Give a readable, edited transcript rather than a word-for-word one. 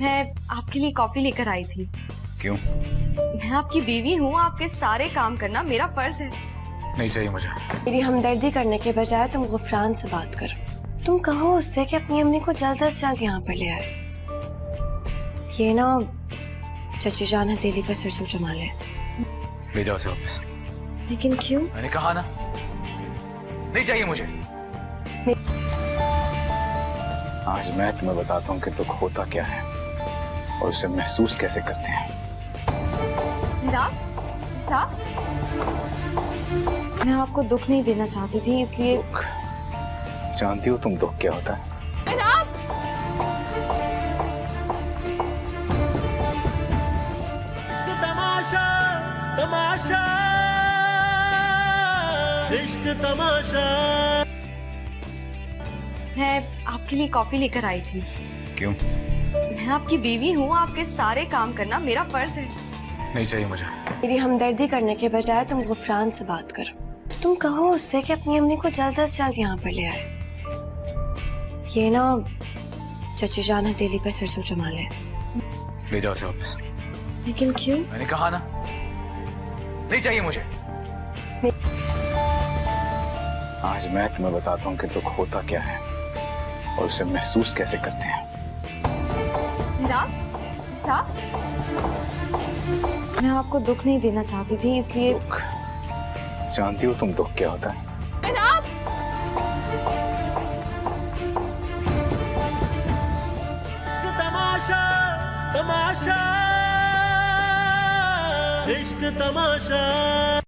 मैं आपके लिए कॉफी लेकर आई थी। क्यों? मैं आपकी बीवी हूँ, आपके सारे काम करना मेरा फर्ज है। नहीं चाहिए मुझे। मेरी हमदर्दी करने के बजाय तुम गुफरान से बात करो। तुम कहो उससे कि अपनी अम्मी को जल्द से जल्द यहाँ पर ले आए। ये ना चची जान हथेली पर सिर जमा ले। ले जाओ उसे वापस। लेकिन क्यों? मैंने कहा ना, नहीं चाहिए मुझे। आज मैं तुम्हें बताता हूँ कि दुख होता क्या है और उसे महसूस कैसे करते हैं। मैं आपको दुख नहीं देना चाहती थी, इसलिए। जानती हो तुम दुख क्या होता है? इश्क तमाशा तमाशा इश्क तमाशा। मैं आपके लिए कॉफी लेकर आई थी। क्यों? मैं आपकी बीवी हूँ, आपके सारे काम करना मेरा फर्ज है। नहीं चाहिए मुझे। मेरी हमदर्दी करने के बजाय तुम गुफरान से बात करो। तुम कहो उससे कि अपनी अम्मी को जल्द से जल्द यहाँ पर ले आए। ये ना चची जान हथेली पर सिर जमा ले। ले जाओ उसे वापस। लेकिन क्यों? मैंने कहा ना, नहीं चाहिए मुझे। आज मैं तुम्हें बताता हूँ कि दुख होता क्या है और उसे महसूस कैसे करते हैं। मैं आपको दुख नहीं देना चाहती थी, इसलिए। जानती हो तुम दुख क्या होता है? इश्क तमाशा तमाशा इश्क तमाशा।